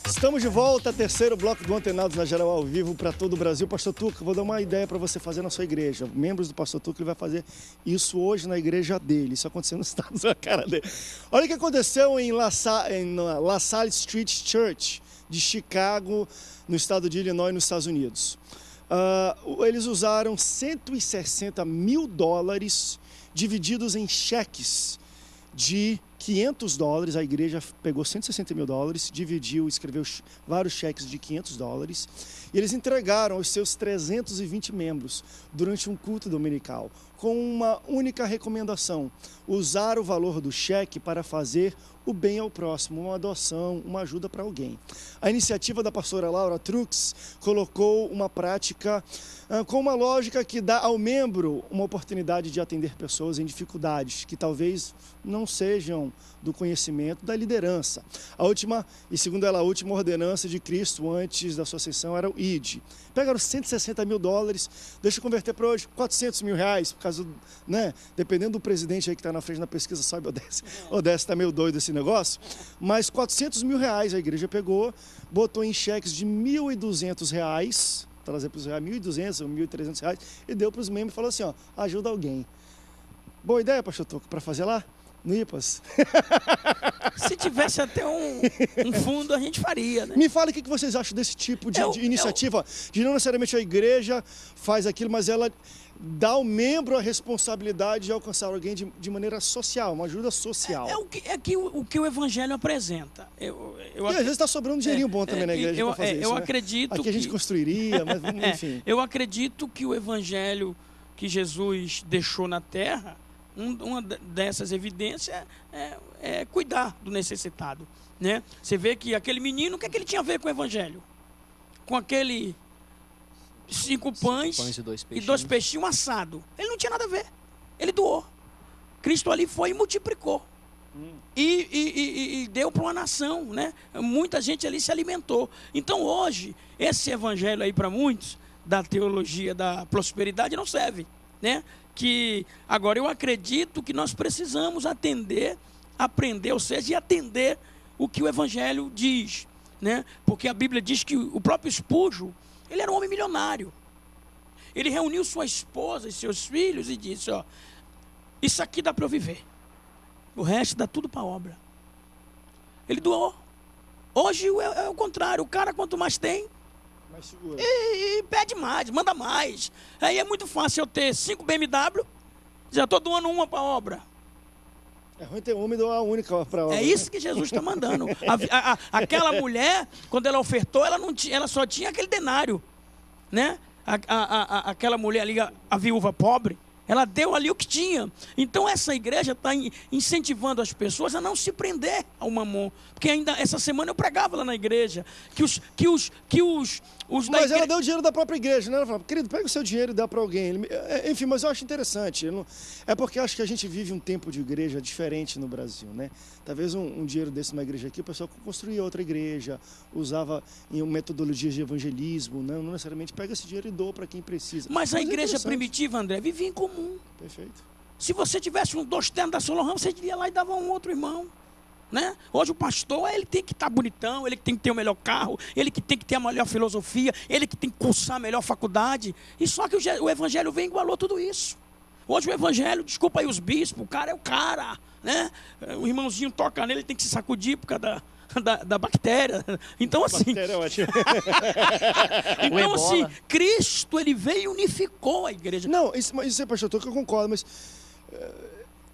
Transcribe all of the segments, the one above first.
Estamos de volta, terceiro bloco do Antenados na Geral ao vivo para todo o Brasil. Pastor Tuca, vou dar uma ideia para você fazer na sua igreja. Membros do Pastor Tuca, ele vai fazer isso hoje na igreja dele. Isso aconteceu nos Estados Unidos, na cara dele. Olha o que aconteceu em La Salle Street Church de Chicago, no estado de Illinois, nos Estados Unidos. Eles usaram $160 mil divididos em cheques de $500, a igreja pegou $160 mil, dividiu, escreveu vários cheques de $500 e eles entregaram aos seus 320 membros durante um culto dominical, com uma única recomendação: usar o valor do cheque para fazer o bem ao próximo, uma doação, uma ajuda para alguém. A iniciativa da pastora Laura Trux colocou uma prática com uma lógica que dá ao membro uma oportunidade de atender pessoas em dificuldades, que talvez não sejam do conhecimento da liderança. A última, e segundo ela, a última ordenança de Cristo antes da sua ascensão era o ID. Pegaram $160 mil, deixa eu converter para hoje R$400 mil, por causa, né? Dependendo do presidente aí que está na frente na pesquisa, sobe ou desce. Ou desce, está meio doido esse negócio. Mas R$400 mil a igreja pegou, botou em cheques de R$1.200, trazer para os R$1.200 ou R$1.300 e deu para os membros e falou assim, ó, ajuda alguém. Boa ideia, pastor Toco, para fazer lá? No IPAS? Se tivesse até um fundo, a gente faria, né? Me fala o que vocês acham desse tipo de iniciativa, de não necessariamente a igreja faz aquilo, mas ela dá ao membro a responsabilidade de alcançar alguém de maneira social, uma ajuda social. O que o Evangelho apresenta. E às vezes está sobrando um dinheirinho bom também na igreja para fazer isso, né? Acredito aqui a gente construiria, mas enfim. Eu acredito que o Evangelho que Jesus deixou na Terra, uma dessas evidências é cuidar do necessitado, né? Você vê que aquele menino, o que é que ele tinha a ver com o Evangelho? Com aquele 5 pães e 2 peixinhos assados. Ele não tinha nada a ver. Ele doou. Cristo ali foi e multiplicou. E deu para uma nação, né? Muita gente ali se alimentou. Então hoje, esse evangelho aí para muitos, da teologia da prosperidade, não serve, né? Que agora eu acredito que nós precisamos aprender, ou seja, e atender o que o evangelho diz, né? Porque a Bíblia diz que o próprio Spurgeon, ele era um homem milionário. Ele reuniu sua esposa e seus filhos e disse, ó, isso aqui dá para eu viver. O resto dá tudo para a obra. Ele doou. Hoje é o contrário. O cara, quanto mais tem, e pede mais, manda mais. Aí é muito fácil eu ter 5 BMW, já estou doando uma para a obra. É ruim ter uma e doar a única para a obra. É isso que Jesus está mandando. Aquela mulher, quando ela ofertou, ela só tinha aquele denário, né? Aquela mulher ali, a viúva pobre, ela deu ali o que tinha. Então essa igreja está incentivando as pessoas a não se prender ao mamon. Porque ainda essa semana eu pregava lá na igreja mas ela deu o dinheiro da própria igreja, né? Ela falou, querido, pega o seu dinheiro e dá para alguém. Enfim, mas eu acho interessante. É porque acho que a gente vive um tempo de igreja diferente no Brasil, né? Talvez um dinheiro desse numa igreja aqui, o pessoal construía outra igreja, usava em metodologias de evangelismo, não necessariamente pega esse dinheiro e doa para quem precisa. Mas a igreja primitiva, André, vivia em comum. Perfeito. Se você tivesse 2 ternos da Solon, você iria lá e dava um outro irmão. Né? Hoje o pastor, ele tem que estar bonitão, ele que tem que ter o melhor carro, ele que tem que ter a melhor filosofia, ele que tem que cursar a melhor faculdade. E só que o evangelho vem e igualou tudo isso. Hoje o evangelho, desculpa aí os bispos, o cara é o cara, né? O irmãozinho toca nele, ele tem que se sacudir por causa da bactéria. Então assim, bactéria é ótimo. então assim, Cristo, ele veio e unificou a igreja. Não, isso é pastor, que eu concordo, mas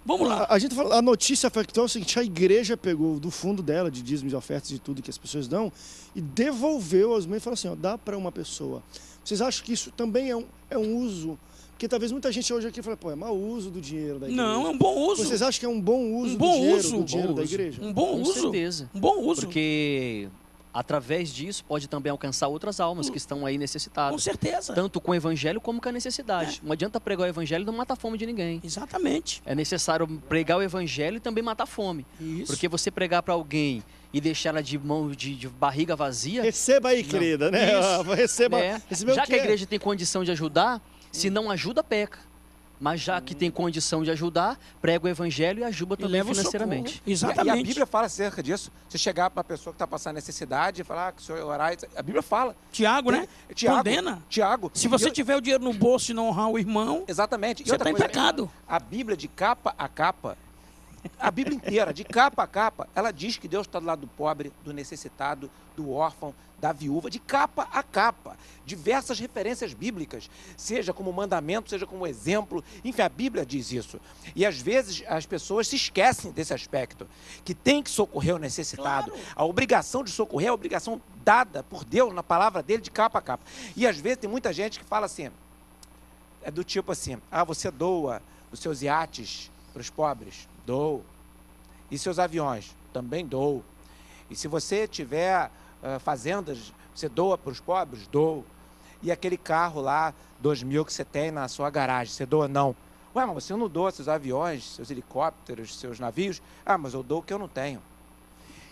vamos lá. A notícia factual é o seguinte: a igreja pegou do fundo dela, de dízimos, de ofertas, de tudo que as pessoas dão, e devolveu aos membros e falou assim, ó, dá para uma pessoa. Vocês acham que isso também é um uso? Porque talvez muita gente hoje aqui fala, pô, é mau uso do dinheiro da igreja. Não, é um bom uso. Vocês acham que é um bom uso do dinheiro da igreja? Um bom uso. Com certeza. Um bom uso. Porque através disso pode também alcançar outras almas que estão aí necessitadas. Com certeza. Tanto com o evangelho como com a necessidade. Não adianta pregar o evangelho e não matar a fome de ninguém. Exatamente. É necessário pregar o evangelho e também matar a fome. Isso. Porque você pregar para alguém e deixar ela de mão de barriga vazia... Receba aí, querida, né? Isso. Receba Já que a igreja tem condição de ajudar, se não ajuda, peca. Mas já que tem condição de ajudar, prega o evangelho e ajuda também leva o financeiramente. socorro. Exatamente. E a Bíblia fala acerca disso. Você chegar para uma pessoa que está passando necessidade e falar que o senhor orar, a Bíblia fala. Tiago, né? Condena. Tiago. Se você tiver o dinheiro no bolso e não honrar o irmão, Exatamente. E você outra está em coisa, pecado. A Bíblia, de capa a capa, a Bíblia inteira, de capa a capa, ela diz que Deus está do lado do pobre, do necessitado, do órfão, da viúva, de capa a capa. Diversas referências bíblicas, seja como mandamento, seja como exemplo. Enfim, a Bíblia diz isso. E às vezes as pessoas se esquecem desse aspecto, que tem que socorrer o necessitado. Claro. A obrigação de socorrer é a obrigação dada por Deus na palavra dele de capa a capa. E às vezes tem muita gente que fala assim, é do tipo assim, você doa os seus iates para os pobres? Dou. E seus aviões? Também dou. E se você tiver fazendas, você doa para os pobres? Dou. E aquele carro lá, 2000 que você tem na sua garagem, você doa? Não. Ué, mas você não doa seus aviões, seus helicópteros, seus navios? Mas eu dou o que eu não tenho.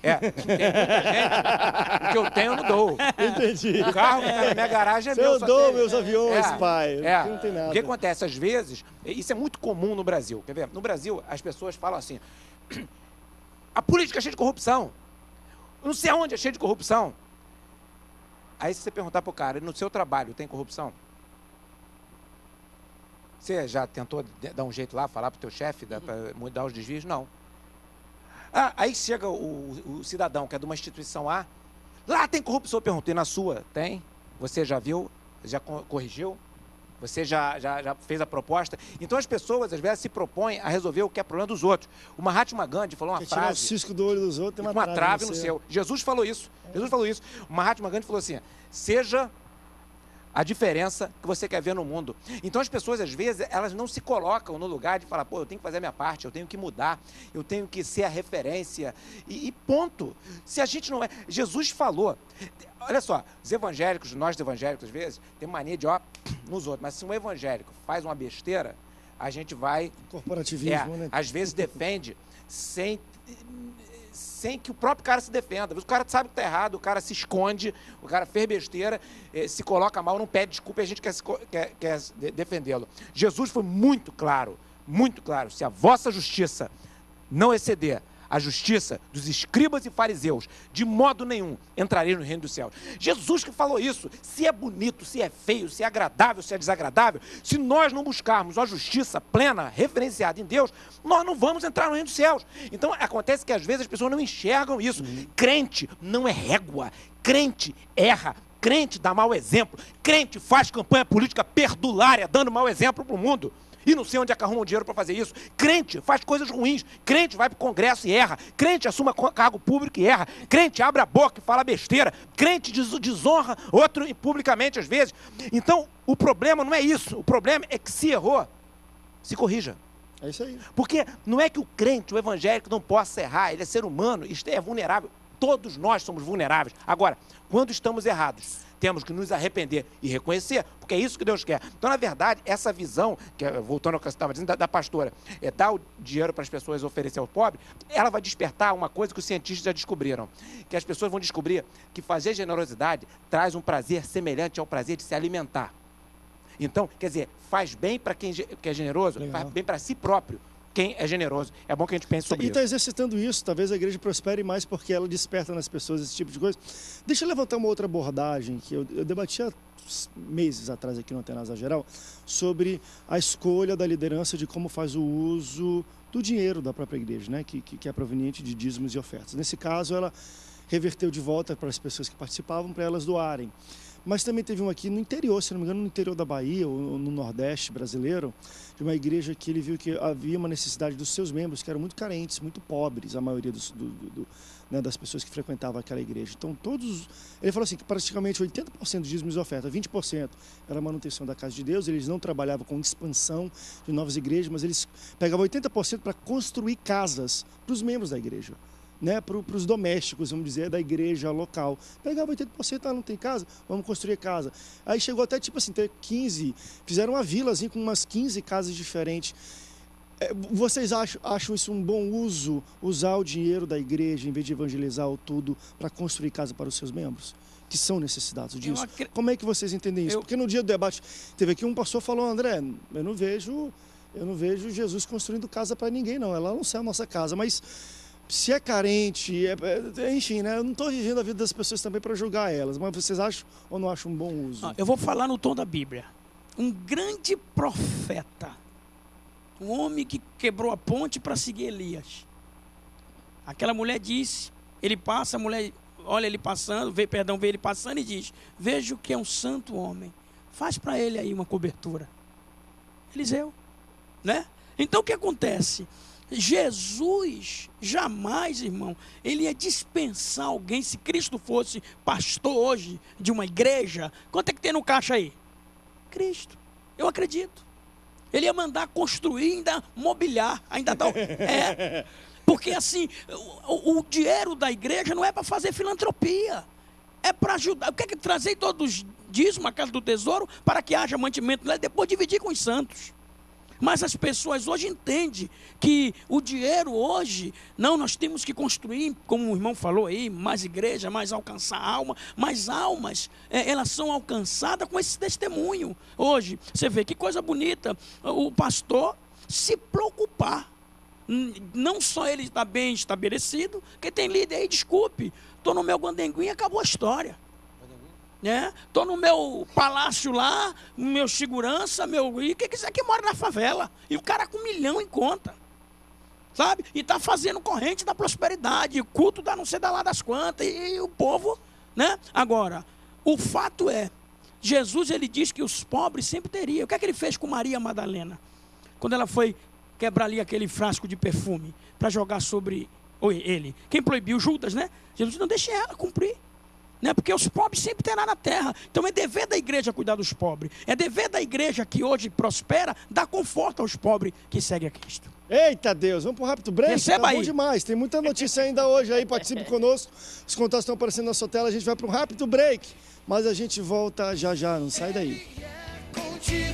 Tem muita gente, o que eu tenho eu não dou. Entendi. O carro que está na minha garagem é meu. Eu dou meus aviões, pai. Não tem nada. O que acontece? Às vezes, isso é muito comum no Brasil. Quer ver? No Brasil, as pessoas falam assim, a política é cheia de corrupção. Não sei aonde é cheio de corrupção. Aí se você perguntar pro cara, no seu trabalho tem corrupção? Você já tentou dar um jeito lá, falar pro teu chefe, para mudar os desvios? Não. Aí chega o cidadão que é de uma instituição A, lá tem corrupção. Eu perguntei, na sua? Tem? Você já viu? Já corrigiu? Você já fez a proposta? Então as pessoas, às vezes, se propõem a resolver o que é problema dos outros. O Mahatma Gandhi falou uma frase... Tirar o cisco do olho dos outros, tem uma trave no seu. Jesus falou isso. Jesus falou isso. O Mahatma Gandhi falou assim, seja a diferença que você quer ver no mundo. Então as pessoas, às vezes, elas não se colocam no lugar de falar, eu tenho que fazer a minha parte, eu tenho que mudar, eu tenho que ser a referência, e ponto. Se a gente não é... Jesus falou, olha só, os evangélicos, nós evangélicos, às vezes, tem mania de nos outros, mas se um evangélico faz uma besteira, a gente vai... Corporativismo, né? Às vezes defende sem que o próprio cara se defenda. O cara sabe que está errado, o cara se esconde, o cara fez besteira, se coloca mal, não pede desculpa e a gente quer defendê-lo. Jesus foi muito claro, se a vossa justiça não exceder a justiça dos escribas e fariseus, de modo nenhum entrarei no reino dos céus. Jesus que falou isso. Se é bonito, se é feio, se é agradável, se é desagradável, se nós não buscarmos a justiça plena, referenciada em Deus, nós não vamos entrar no reino dos céus. Então, acontece que às vezes as pessoas não enxergam isso. Crente não é régua. Crente erra. Crente dá mau exemplo. Crente faz campanha política perdulária, dando mau exemplo para o mundo. E não sei onde é que arruma dinheiro para fazer isso. Crente faz coisas ruins. Crente vai para o Congresso e erra. Crente assuma cargo público e erra. Crente abre a boca e fala besteira. Crente desonra outro publicamente às vezes. Então, o problema não é isso. O problema é que se errou, se corrija. É isso aí. Porque não é que o crente, o evangélico, não possa errar. Ele é ser humano, é vulnerável. Todos nós somos vulneráveis. Agora, quando estamos errados, temos que nos arrepender e reconhecer, porque é isso que Deus quer. Então, na verdade, essa visão, voltando ao que você estava dizendo, da pastora, dar o dinheiro para as pessoas oferecer ao pobre, ela vai despertar uma coisa que os cientistas já descobriram, que as pessoas vão descobrir que fazer generosidade traz um prazer semelhante ao prazer de se alimentar. Então, quer dizer, faz bem para quem é generoso, faz bem para si próprio. Quem é generoso. É bom que a gente pense sobre isso. E está exercitando isso. Talvez a igreja prospere mais porque ela desperta nas pessoas esse tipo de coisa. Deixa eu levantar uma outra abordagem que eu debati há meses atrás aqui no Antenados Geral sobre a escolha da liderança de como faz o uso do dinheiro da própria igreja, né? que é proveniente de dízimos e ofertas. Nesse caso, ela reverteu de volta para as pessoas que participavam para elas doarem. Mas também teve um aqui no interior, se não me engano, no interior da Bahia, ou no Nordeste brasileiro, de uma igreja que ele viu que havia uma necessidade dos seus membros, que eram muito carentes, muito pobres, a maioria das pessoas que frequentavam aquela igreja. Então, ele falou assim, que praticamente 80% de dízimos e oferta, 20% era a manutenção da casa de Deus, eles não trabalhavam com expansão de novas igrejas, mas eles pegavam 80% para construir casas para os membros da igreja. Né, para os domésticos, vamos dizer, da igreja local. Pegava 80%, não tem casa, vamos construir casa. Aí chegou até, tipo assim, ter 15, fizeram uma vilazinha com umas 15 casas diferentes. Vocês acham isso um bom uso, usar o dinheiro da igreja, em vez de evangelizar o tudo, para construir casa para os seus membros, que são necessitados disso? Como é que vocês entendem isso? Porque no dia do debate, teve aqui um pastor falou, André, eu não vejo Eu não vejo Jesus construindo casa para ninguém, não. Ela não é a nossa casa, mas se é carente, enfim, né? Eu não estou vivendo a vida das pessoas também para julgar elas, mas vocês acham ou não acham um bom uso? Eu vou falar no tom da Bíblia. Um grande profeta, um homem que quebrou a ponte para seguir Elias. Aquela mulher disse, ele passa, a mulher olha ele passando, vê ele passando e diz: vejo que é um santo homem, faz para ele aí uma cobertura. Eliseu, né? Então o que acontece? Jesus jamais, irmão, ele ia dispensar alguém. Se Cristo fosse pastor hoje de uma igreja, quanto é que tem no caixa aí? Cristo, eu acredito. Ele ia mandar construir, ainda mobiliar, ainda dar... Porque assim, o dinheiro da igreja não é para fazer filantropia, é para ajudar. O que é que trazer todos os dízimos à casa do tesouro para que haja mantimento lá e depois dividir com os santos? Mas as pessoas hoje entendem que o dinheiro hoje, não, nós temos que construir, como o irmão falou aí, mais igreja, mais alcançar alma, mais almas, elas são alcançadas com esse testemunho. Hoje, você vê que coisa bonita, o pastor se preocupar, não só ele está bem estabelecido, porque tem líder aí, desculpe, estou no meu guandenguinho e acabou a história. Estou no meu palácio lá, meu segurança, e quem quiser que mora na favela. E o cara com 1 milhão em conta. Sabe? E está fazendo corrente da prosperidade, culto da não sei da lá das quantas, e o povo, né? Agora, o fato é, Jesus ele diz que os pobres sempre teriam. O que é que ele fez com Maria Madalena? Quando ela foi quebrar ali aquele frasco de perfume para jogar sobre ele. Quem proibiu? Judas, né? Jesus não deixa ela cumprir. Né? Porque os pobres sempre terão na terra. Então é dever da igreja cuidar dos pobres. É dever da igreja que hoje prospera dar conforto aos pobres que seguem a Cristo. Eita Deus, vamos para um rápido break? Receba Tá bom aí. demais, tem muita notícia ainda hoje aí, participe conosco. Os contatos estão aparecendo na sua tela, a gente vai para um rápido break, mas a gente volta já já, não sai daí. Contigo.